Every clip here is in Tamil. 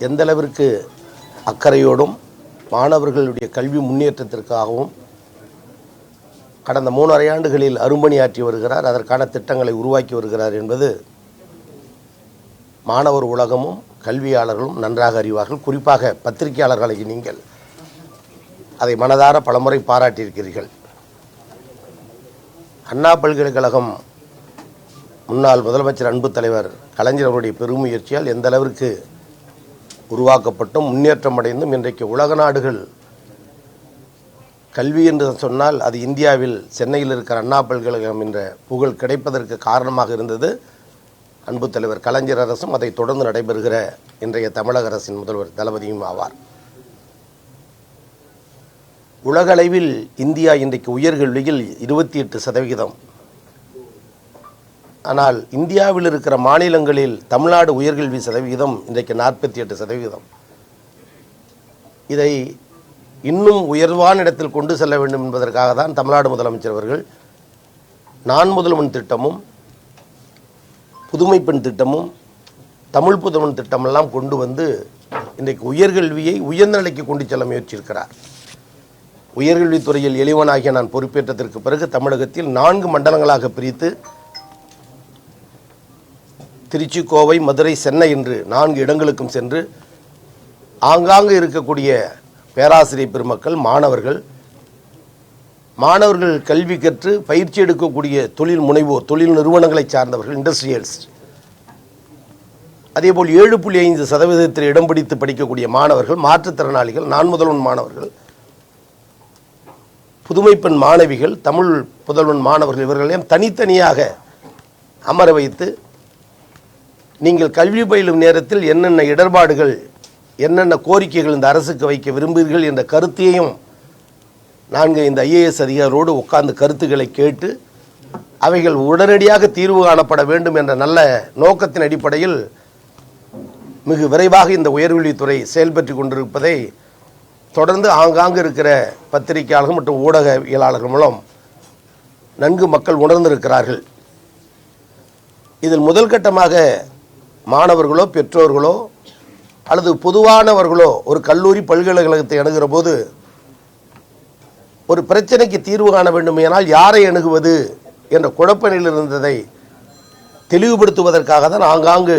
எந்தளவிற்கு அக்கறையோடும் மாணவர்களுடைய கல்வி முன்னேற்றத்திற்காகவும் கடந்த 3.5 ஆண்டுகளில் அரும்பணியாற்றி வருகிறார். அதற்கான திட்டங்களை உருவாக்கி வருகிறார் என்பது மாணவர் உலகமும் கல்வியாளர்களும் நன்றாக அறிவார்கள். குறிப்பாக பத்திரிகையாளர்களை நீங்கள் அதை மனதார பலமுறை பாராட்டியிருக்கிறீர்கள். அண்ணா பல்கலைக்கழகம் முன்னாள் முதலமைச்சர் அன்பு தலைவர் கலைஞர் அவருடைய பெருமுயற்சியால் எந்த அளவிற்கு உருவாக்கப்பட்டும் முன்னேற்றம் அடைந்தும் இன்றைக்கு உலக நாடுகள் கல்வி என்று சொன்னால் அது இந்தியாவில் சென்னையில் இருக்கிற அண்ணா பல்கலைக்கழகம் என்ற புகழ் கிடைப்பதற்கு காரணமாக இருந்தது அன்பு தலைவர் கலைஞர் அரசும் அதை தொடர்ந்து நடைபெறுகிற இன்றைய தமிழக அரசின் முதல்வர் தளபதியும் ஆவார். உலகளவில் இந்தியா இன்றைக்கு உயர்கல்வியில் 28%. ஆனால் இந்தியாவில் இருக்கிற மாநிலங்களில் தமிழ்நாடு உயர்கல்வி சதவிகிதம் இன்றைக்கு 48%. இதை இன்னும் உயர்வான இடத்தில் கொண்டு செல்ல வேண்டும் என்பதற்காக தான் தமிழ்நாடு முதலமைச்சர் அவர்கள் நான் முதல்வன் திட்டமும் புதுமை பெண் திட்டமும் தமிழ் புதல்வன் திட்டமெல்லாம் கொண்டு வந்து இன்றைக்கு உயர்கல்வியை உயர்ந்த நிலைக்கு கொண்டு செல்ல முயற்சியிருக்கிறார். உயர்கல்வித்துறையில் எளிவனாகிய நான் பொறுப்பேற்றதற்கு பிறகு தமிழகத்தில் 4 மண்டலங்களாக பிரித்து திருச்சி, கோவை, மதுரை, சென்னை என்று 4 இடங்களுக்கும் சென்று ஆங்காங்கு இருக்கக்கூடிய பேராசிரியர் பெருமக்கள், மாணவர்கள் கல்வி கற்று பயிற்சி எடுக்கக்கூடிய தொழில் முனைவோர், தொழில் நிறுவனங்களை சார்ந்தவர்கள், இண்டஸ்ட்ரியல்ஸ், அதேபோல் 7.5% இடம் பிடித்து படிக்கக்கூடிய மாணவர்கள், மாற்றுத்திறனாளிகள், நான் முதல்வன் மாணவர்கள், புதுமை பெண் மாணவிகள், தமிழ் புதல்வன் மாணவர்கள் இவர்களையும் தனித்தனியாக அமர வைத்து நீங்கள் கல்வி பயிலும் நேரத்தில் என்னென்ன இடர்பாடுகள், என்னென்ன கோரிக்கைகள் இந்த அரசுக்கு வைக்க விரும்புகிறீர்கள் என்ற கருத்தையும் நாங்கள் இந்த IAS அதிகாரியோடு உட்கார்ந்து கருத்துக்களை கேட்டு அவைகள் உடனடியாக தீர்வு காணப்பட வேண்டும் என்ற நல்ல நோக்கத்தின் அடிப்படையில் மிக விரைவாக இந்த உயர்கல்வித்துறை செயல்பட்டு கொண்டிருப்பதை தொடர்ந்து ஆங்காங்கு இருக்கிற பத்திரிகையாளர்கள் மற்றும் ஊடகவியலாளர்கள் மூலம் நன்கு மக்கள் உணர்ந்திருக்கிறார்கள். இதில் முதல் கட்டமாக மாணவர்களோ பெற்றோர்களோ அல்லது பொதுவானவர்களோ ஒரு கல்லூரி பல்கலைக்கழகத்தை அணுகிற போது ஒரு பிரச்சனைக்கு தீர்வு காண வேண்டுமானால் யாரை அணுகுவது என்ற குழப்ப நிலையில் இருந்ததை தெளிவுபடுத்துவதற்காக தான் ஆங்காங்கு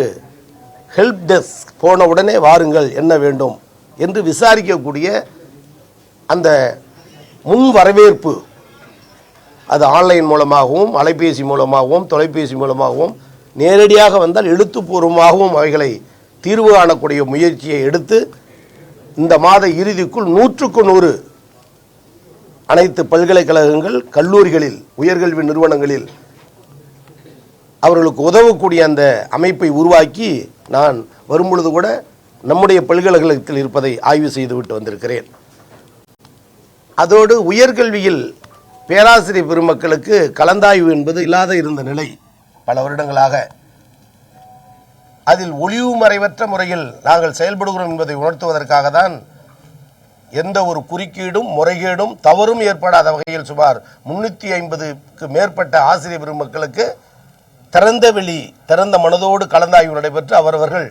ஹெல்ப் டெஸ்க் போன உடனே வாருங்கள் என்ன வேண்டும் என்று விசாரிக்கக்கூடிய அந்த முன் வரவேற்பு, அது ஆன்லைன் மூலமாகவும் அலைபேசி மூலமாகவும் தொலைபேசி மூலமாகவும் நேரடியாக வந்தால் எழுத்துப்பூர்வமாகவும் அவைகளை தீர்வு காணக்கூடிய முயற்சியை எடுத்து இந்த மாத இறுதிக்குள் 100க்கு 100 அனைத்து பல்கலைக்கழகங்கள், கல்லூரிகளில், உயர்கல்வி நிறுவனங்களில் அவர்களுக்கு உதவக்கூடிய அந்த அமைப்பை உருவாக்கி நான் வரும்பொழுது கூட நம்முடைய பல்கலைக்கழகத்தில் இருப்பதை ஆய்வு செய்துவிட்டு வந்திருக்கிறேன். அதோடு உயர்கல்வியில் பேராசிரியர் பெருமக்களுக்கு கலந்தாய்வு என்பது இல்லாத இருந்த நிலை பல வருடங்களாக. அதில் ஒளிவு மறைவற்ற முறையில் நாங்கள் செயல்படுகிறோம் என்பதை உணர்த்துவதற்காக தான் எந்த ஒரு குறுக்கீடும் முறைகேடும் தவறும் ஏற்படாத வகையில் சுமார் 350க்கு மேற்பட்ட ஆசிரியர் பெருமக்களுக்கு திறந்த மனதோடு கலந்தாய்வு நடைபெற்று அவரவர்கள்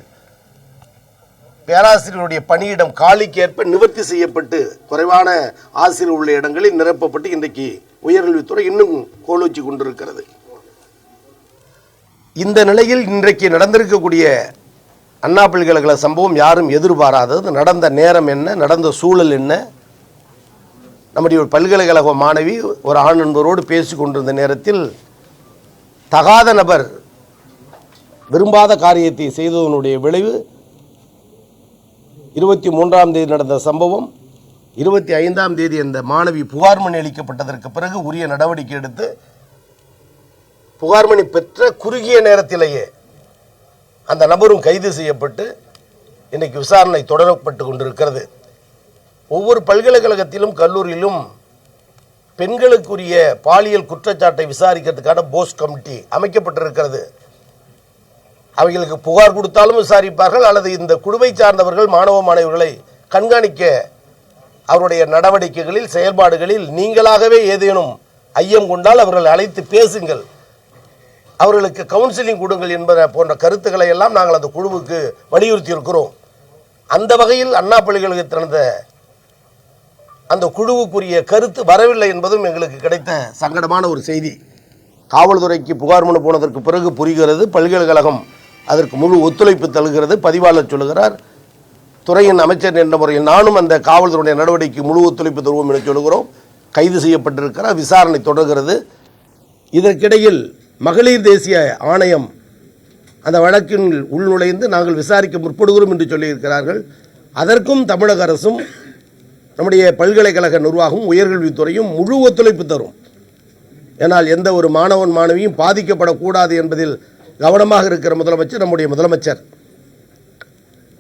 பேராசிரியருடைய பணியிடம் காலிக்கேற்ப நிவர்த்தி செய்யப்பட்டு குறைவான ஆசிரியர் உள்ள இடங்களில் நிரப்பப்பட்டு இன்றைக்கு உயர்கல்வித்துறை இன்னும் கோலோச்சி கொண்டிருக்கிறது. இந்த நிலையில் இன்றைக்கு நடந்திருக்கக்கூடிய அண்ணா பல்கலைக்கழக சம்பவம் யாரும் எதிர்பாராதது. நடந்த நேரம் என்ன, நடந்த சூழல் என்ன? நம்முடைய ஒரு பல்கலைக்கழக மாணவி ஒரு ஆண் நண்பரோடு பேசி கொண்டிருந்த நேரத்தில் தகாத நபர் விரும்பாத காரியத்தை செய்ததனுடைய விளைவு 23ஆம் தேதி நடந்த சம்பவம். 25ஆம் தேதி அந்த மாணவி புகார் மணி அளிக்கப்பட்டதற்கு பிறகு உரிய நடவடிக்கை எடுத்து புகார் மணி பெற்ற குறுகிய நேரத்திலேயே அந்த நபரும் கைது செய்யப்பட்டு இன்றைக்கு விசாரணை தொடரப்பட்டு கொண்டிருக்கிறது. ஒவ்வொரு பல்கலைக்கழகத்திலும் கல்லூரியிலும் பெண்களுக்குரிய பாலியல் குற்றச்சாட்டை விசாரிக்கிறதுக்கான போஸ் கமிட்டி அமைக்கப்பட்டிருக்கிறது. அவைகளுக்கு புகார் கொடுத்தாலும் விசாரிப்பார்கள், அல்லது இந்த குழுவை சார்ந்தவர்கள் மாணவ மாணவிகளை கண்காணிக்க அவருடைய நடவடிக்கைகளில் செயல்பாடுகளில் நீங்களாகவே ஏதேனும் ஐயம் கொண்டால் அவர்கள் அழைத்து பேசுங்கள், அவர்களுக்கு கவுன்சிலிங் கொடுங்கள் என்பன போன்ற கருத்துக்களை எல்லாம் நாங்கள் அந்த குழுவுக்கு வலியுறுத்தி இருக்கிறோம். அந்த வகையில் அண்ணா பல்கலைக்கழகத்தில் நடந்த அந்த குழுவுக்குரிய கருத்து வரவில்லை என்பதும் எங்களுக்கு கிடைத்த சங்கடமான ஒரு செய்தி. காவல்துறைக்கு புகார் மனு போனதற்கு பிறகு புரிகிறது, பல்கலைக்கழகம் அதற்கு முழு ஒத்துழைப்பு தருகிறது. பதிவாளர் சொல்லுகிறார், துறையின் அமைச்சர் என்ற முறையில் நானும் அந்த காவல்துறையுடைய நடவடிக்கை முழு ஒத்துழைப்பு தருவோம் என்று சொல்லுகிறோம். கைது செய்யப்பட்டிருக்கிறார், விசாரணை தொடர்கிறது. இதற்கிடையில் மகளிர் தேசிய ஆணையம் அந்த வழக்கின் உள்நுழைந்து நாங்கள் விசாரிக்க முற்படுகிறோம் என்று சொல்லியிருக்கிறார்கள். அதற்கும் தமிழக அரசும் நம்முடைய பல்கலைக்கழக நிர்வாகம் உயர்கல்வித்துறையும் முழு ஒத்துழைப்பு தரும். ஏனால் எந்த ஒரு மாணவன் மாணவியும் பாதிக்கப்படக்கூடாது என்பதில் கவனமாக இருக்கிற முதலமைச்சர் நம்முடைய முதலமைச்சர்.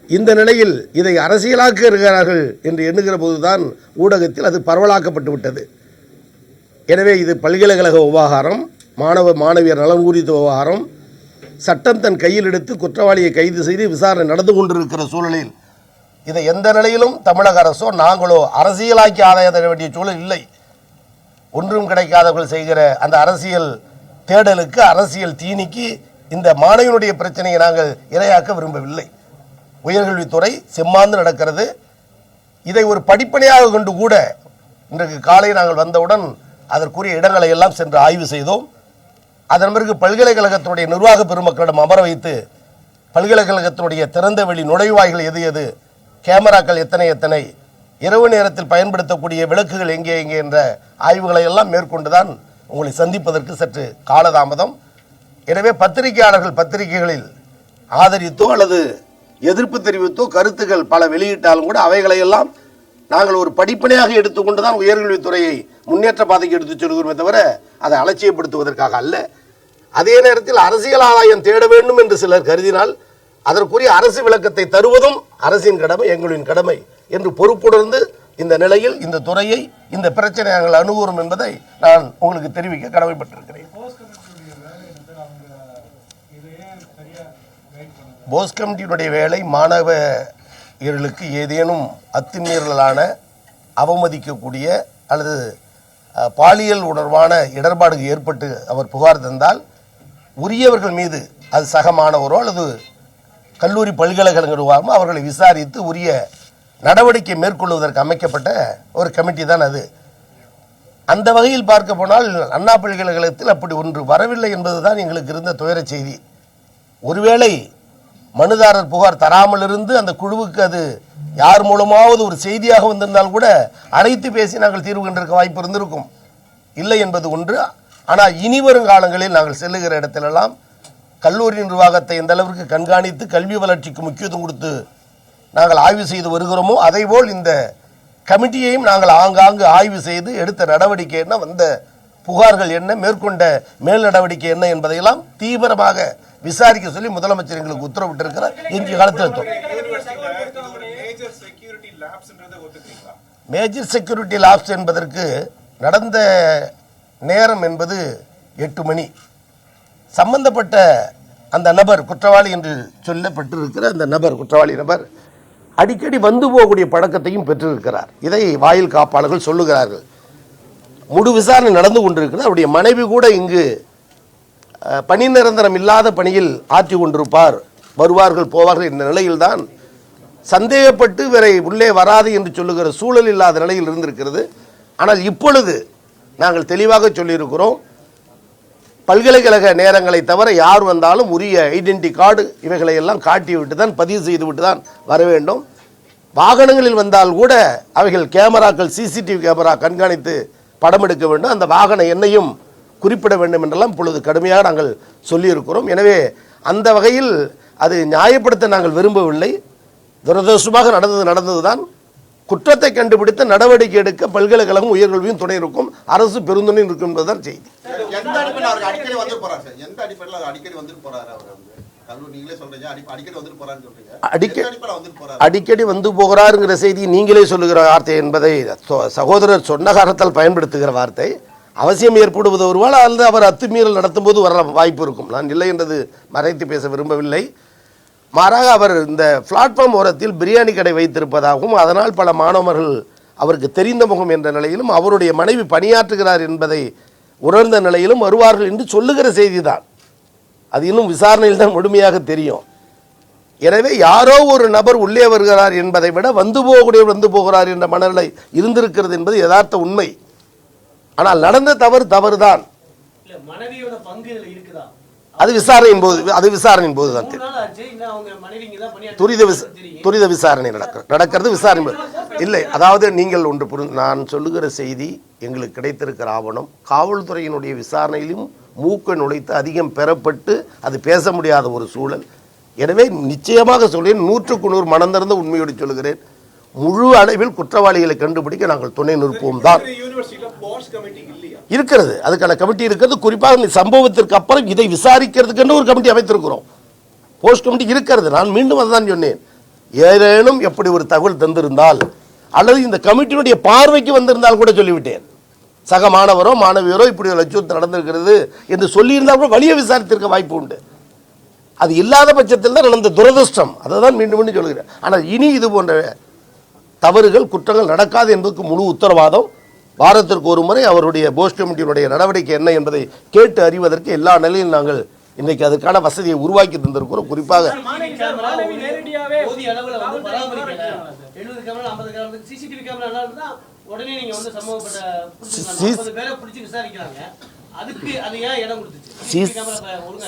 இந்த நிலையில் இதை அரசியலாக்க இருக்கிறார்கள் என்று எண்ணுகிற போதுதான் ஊடகத்தில் அது பரவலாக்கப்பட்டு விட்டது. எனவே இது பல்கலைக்கழக விவகாரம், மாணவ மாணவியர் நலன் குறித்த விவகாரம். சட்டம் தன் கையில் எடுத்து குற்றவாளியை கைது செய்து விசாரணை நடந்து கொண்டிருக்கிற சூழலில் இதை எந்த நிலையிலும் தமிழக அரசோ நாங்களோ அரசியலாக்கி ஆதாய தர வேண்டிய சூழல் இல்லை. ஒன்றும் கிடைக்காதவர்கள் செய்கிற அந்த அரசியல் தேடலுக்கு, அரசியல் தீனிக்கு இந்த மாணவனுடைய பிரச்சனையை நாங்கள் இரையாக்க விரும்பவில்லை. உயர்கல்வித்துறை செம்மாந்து நடக்கிறது. இதை ஒரு படிப்பனையாக கொண்டு கூட இன்றைக்கு காலை நாங்கள் வந்தவுடன் அதற்குரிய இடங்களை எல்லாம் சென்று ஆய்வு செய்தோம். அதன் பிறகு பல்கலைக்கழகத்தினுடைய நிர்வாக பெருமக்களிடம் அமர வைத்து பல்கலைக்கழகத்தினுடைய திறந்த வெளி நுழைவாய்கள் எது எது, கேமராக்கள் எத்தனை எத்தனை, இரவு நேரத்தில் பயன்படுத்தக்கூடிய விளக்குகள் எங்கே எங்கே என்ற ஆய்வுகளை எல்லாம் மேற்கொண்டுதான் உங்களை சந்திப்பதற்கு சற்று காலதாமதம். எனவே பத்திரிகையாளர்கள் பத்திரிகைகளில் ஆதரித்தோ அல்லது எதிர்ப்பு தெரிவித்தோ கருத்துக்கள் பல வெளியிட்டாலும் கூட அவைகளையெல்லாம் நாங்கள் ஒரு படிப்பனையாக எடுத்துக்கொண்டுதான் உயர்கல்வித்துறையை முன்னேற்ற பாதைக்கு எடுத்துச் செல்கிறோமே தவிர அதை அலட்சியப்படுத்துவதற்காக அல்ல. அதே நேரத்தில் அரசியல் ஆதாயம் தேட வேண்டும் என்று சிலர் கருதினால் அதற்குரிய அரசு விளக்கத்தை தருவதும் அரசின் கடமை, எங்களின் கடமை என்று பொறுப்புணர்ந்து இந்த நிலையில் இந்த துறையை, இந்த பிரச்சனை நாங்கள் அணுகுறோம் என்பதை நான் உங்களுக்கு தெரிவிக்க கடமைப்பட்டிருக்கிறேன். போஸ் கமிட்டியினுடைய வேலை மாணவர்களுக்கு ஏதேனும் அத்துமீறலான, அவமதிக்கக்கூடிய அல்லது பாலியல் உணர்வான இடர்பாடுகள் ஏற்பட்டு அவர் புகார் தந்தால் உரியவர்கள் மீது, அது சக மாணவரோ அல்லது கல்லூரி பல்கலைக்கழக நிர்வாகமோ அவர்களை விசாரித்து உரிய நடவடிக்கை மேற்கொள்வதற்கு அமைக்கப்பட்ட ஒரு கமிட்டி தான் அது. அந்த வகையில் பார்க்க போனால் அண்ணா பல்கலைக்கழகத்தில் அப்படி ஒன்று வரவில்லை என்பதுதான் எங்களுக்கு இருந்த துயர செய்தி. ஒருவேளை மனுதாரர் புகார் தராமல் இருந்து அந்த குழுவுக்கு அது யார் மூலமாவது ஒரு செய்தியாக வந்திருந்தால் கூட அழைத்து பேசி நாங்கள் தீர்வு கண்டிருக்க வாய்ப்பு இருந்திருக்கும். இல்லை என்பது ஒன்று. ஆனால் இனி வரும் காலங்களில் நாங்கள் செல்லுகிற இடத்திலெல்லாம் கல்லூரி நிர்வாகத்தை எந்த அளவிற்கு கண்காணித்து கல்வி வளர்ச்சிக்கு முக்கியத்துவம் கொடுத்து நாங்கள் ஆய்வு செய்து வருகிறோமோ அதேபோல் இந்த கமிட்டியையும் நாங்கள் ஆங்காங்கு ஆய்வு செய்து எடுத்த நடவடிக்கை என்ன, வந்த புகார்கள் என்ன, மேற்கொண்ட மேல் நடவடிக்கை என்ன என்பதையெல்லாம் தீவிரமாக விசாரிக்க சொல்லி முதலமைச்சர் எங்களுக்கு உத்தரவிட்டிருக்கிறார். இன்றைய காலத்தில் மேஜர் செக்யூரிட்டி லாப்ஸ் என்பதற்கு நடந்த நேரம் என்பது 8 மணி. சம்பந்தப்பட்ட அந்த நபர், குற்றவாளி என்று சொல்லப்பட்டிருக்கிற அந்த நபர், குற்றவாளி நபர் அடிக்கடி வந்து போகக்கூடிய பழக்கத்தையும் பெற்றிருக்கிறார். இதை வாயில் காப்பாளர்கள் சொல்லுகிறார்கள். முழு விசாரணை நடந்து கொண்டிருக்கிறது. அவருடைய மனைவி கூட இங்கு பணி நிரந்தரம் இல்லாத பணியில் ஆற்றி கொண்டிருப்பார், வருவார்கள் போவார்கள் என்ற நிலையில்தான் சந்தேகப்பட்டு வேற உள்ளே வராது என்று சொல்லுகிற சூழல் இல்லாத நிலையில் இருந்திருக்கிறது. ஆனால் இப்பொழுது நாங்கள் தெளிவாக சொல்லியிருக்கிறோம், பல்கலைக்கழக நேரங்களை தவிர யார் வந்தாலும் உரிய ஐடென்டி கார்டு இவைகளை எல்லாம் காட்டிவிட்டு தான், பதிவு செய்துவிட்டு தான் வர வேண்டும். வாகனங்களில் வந்தால் கூட அவைகள் கேமராக்கள், சிசிடிவி கேமரா கண்காணித்து படம் எடுக்க வேண்டும். அந்த வாகன எண்ணையும் குறிப்பிட வேண்டும் என்றெல்லாம் இப்பொழுது கடுமையாக நாங்கள் சொல்லியிருக்கிறோம். எனவே அந்த வகையில் அது நியாயப்படுத்த நாங்கள் விரும்பவில்லை. துரதிருஷ்டமாக நடந்ததுதான். குற்றத்தை கண்டுபிடித்து நடவடிக்கை எடுக்க பல்கலைக்கழகம் உயர்கல்வியும் துணை இருக்கும், அரசு பெருந்துணை இருக்கும் என்பதுதான் செய்தி. அடிக்கடி வந்து போகிறாருங்கிற செய்தி நீங்களே சொல்லுகிற வார்த்தை என்பதை சகோதரர் சொன்ன காரணத்தால் பயன்படுத்துகிற வார்த்தை. அவசியம் ஏற்படுவது ஒருவாள் அல்லது அவர் அத்துமீறல் நடத்தும் போது வர வாய்ப்பு இருக்கும். நான் இல்லை என்றது மறைத்து பேச விரும்பவில்லை. மாறாக அவர் இந்த பிளாட்ஃபார்ம் ஓரத்தில் பிரியாணி கடை வைத்திருப்பதாகவும் அதனால் பல மாணவர்கள் அவருக்கு தெரிந்த முகம் என்ற நிலையிலும் அவருடைய மனைவி பணியாற்றுகிறார் என்பதை உணர்ந்த நிலையிலும் வருவார்கள் என்று சொல்லுகிற செய்தி தான். அது இன்னும் விசாரணையில் தான் முழுமையாக தெரியும். எனவே யாரோ ஒரு நபர் உள்ளே வருகிறார் என்பதை விட வந்து போகிறார் என்ற மனநிலை இருந்திருக்கிறது என்பது யதார்த்த உண்மை. ஆனால் நடந்த தவறுதான். அது விசாரணையின் போது தான் துரித விசாரணை நடக்கிறது. விசாரணை இல்லை, அதாவது நீங்கள் ஒன்று நான் சொல்லுகிற செய்தி எங்களுக்கு கிடைத்திருக்கிற ஆவணம் காவல்துறையினுடைய விசாரணையிலும் மூக்க நுழைத்து அதிகம் பெறப்பட்டு அது பேச முடியாத ஒரு சூழல். எனவே நிச்சயமாக சொல்கிறேன், 100க்கு 100 மனந்திறந்த உண்மையோடு சொல்லுகிறேன், முழு அளவில் குற்றவாளிகளை கண்டுபிடிக்க நாங்கள் துணை நிற்போம் தான். இருக்கிறது, அதுக்கான கமிட்டி இருக்கிறது. குறிப்பாக சம்பவத்திற்கு அப்புறம் இதை விசாரிக்கிறதுக்கு ஒரு கமிட்டி அமைத்திருக்கிறோம், போஸ்ட் கமிட்டி இருக்கிறது. நான் மீண்டும் அதுதான் சொன்னேன், ஏதேனும் எப்படி ஒரு தகவல் தந்திருந்தால் அல்லது இந்த கமிட்டியினுடைய பார்வைக்கு வந்திருந்தால் கூட சொல்லிவிட்டேன், சக மாணவரோ மாணவியரோ இப்படி ஒரு அச்சுறுத்தல் நடந்திருக்கிறது என்று சொல்லியிருந்தால் கூட வழியை விசாரித்திருக்க வாய்ப்பு உண்டு. அது இல்லாத பட்சத்தில் தான் நடந்த துரதிருஷ்டம். அதை தான் மீண்டும் மீண்டும் சொல்கிறேன். ஆனால் இனி இது போன்ற தவறுகள் குற்றங்கள் நடக்காது என்பதற்கு முழு உத்தரவாதம். வாரத்திற்கு ஒரு முறை அவருடைய போஸ்ட் கமிட்டியினுடைய நடவடிக்கை என்ன என்பதை கேட்டு அறிவதற்கு எல்லா நிலையிலும் நாங்கள் இன்றைக்கு அதுக்கான வசதியை உருவாக்கி தந்திருக்கிறோம். குறிப்பாக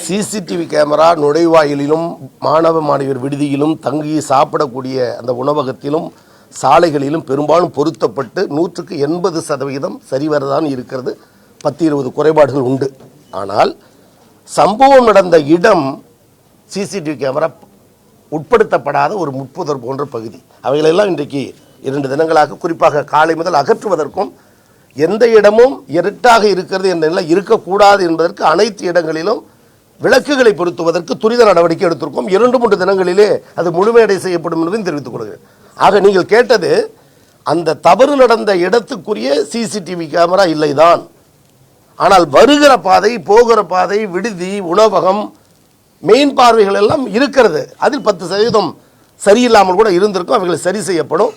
சிசிடிவி கேமரா நுழைவாயிலும் மாணவ மாணவியர் விடுதியிலும் தங்கி சாப்பிடக்கூடிய அந்த உணவகத்திலும் சாலைகளிலும் பெரும்பாலும் பொருத்தப்பட்டு 100க்கு 80% சரிவரதான் இருக்கிறது. 10-20 குறைபாடுகள் உண்டு. ஆனால் சம்பவம் நடந்த இடம் சிசிடிவி கேமரா உட்படுத்தப்படாத ஒரு முட்புதர் போன்ற பகுதி. அவைகளெல்லாம் இன்றைக்கு 2 தினங்களாக குறிப்பாக காலை முதல் அகற்றுவதற்கும், எந்த இடமும் இருட்டாக இருக்கிறது என்ற நிலை இருக்கக்கூடாது என்பதற்கு அனைத்து இடங்களிலும் விளக்குகளை பொருத்துவதற்கு துரித நடவடிக்கை எடுத்திருக்கோம். 2-3 தினங்களிலே அது முழுமையடை செய்யப்படும் என்பதையும் தெரிவித்துக் கொள்கிறேன். ஆக நீங்கள் கேட்டது அந்த தவறு நடந்த இடத்துக்குரிய சிசிடிவி கேமரா இல்லைதான். ஆனால் வருகிற பாதை, போகிற பாதை, விடுதி, உணவகம், மெயின் பார்வைகள் எல்லாம் இருக்கிறது. அதில் 10% சரியில்லாமல் கூட இருந்திருக்கும். அவைகளை சரி செய்யப்படும்.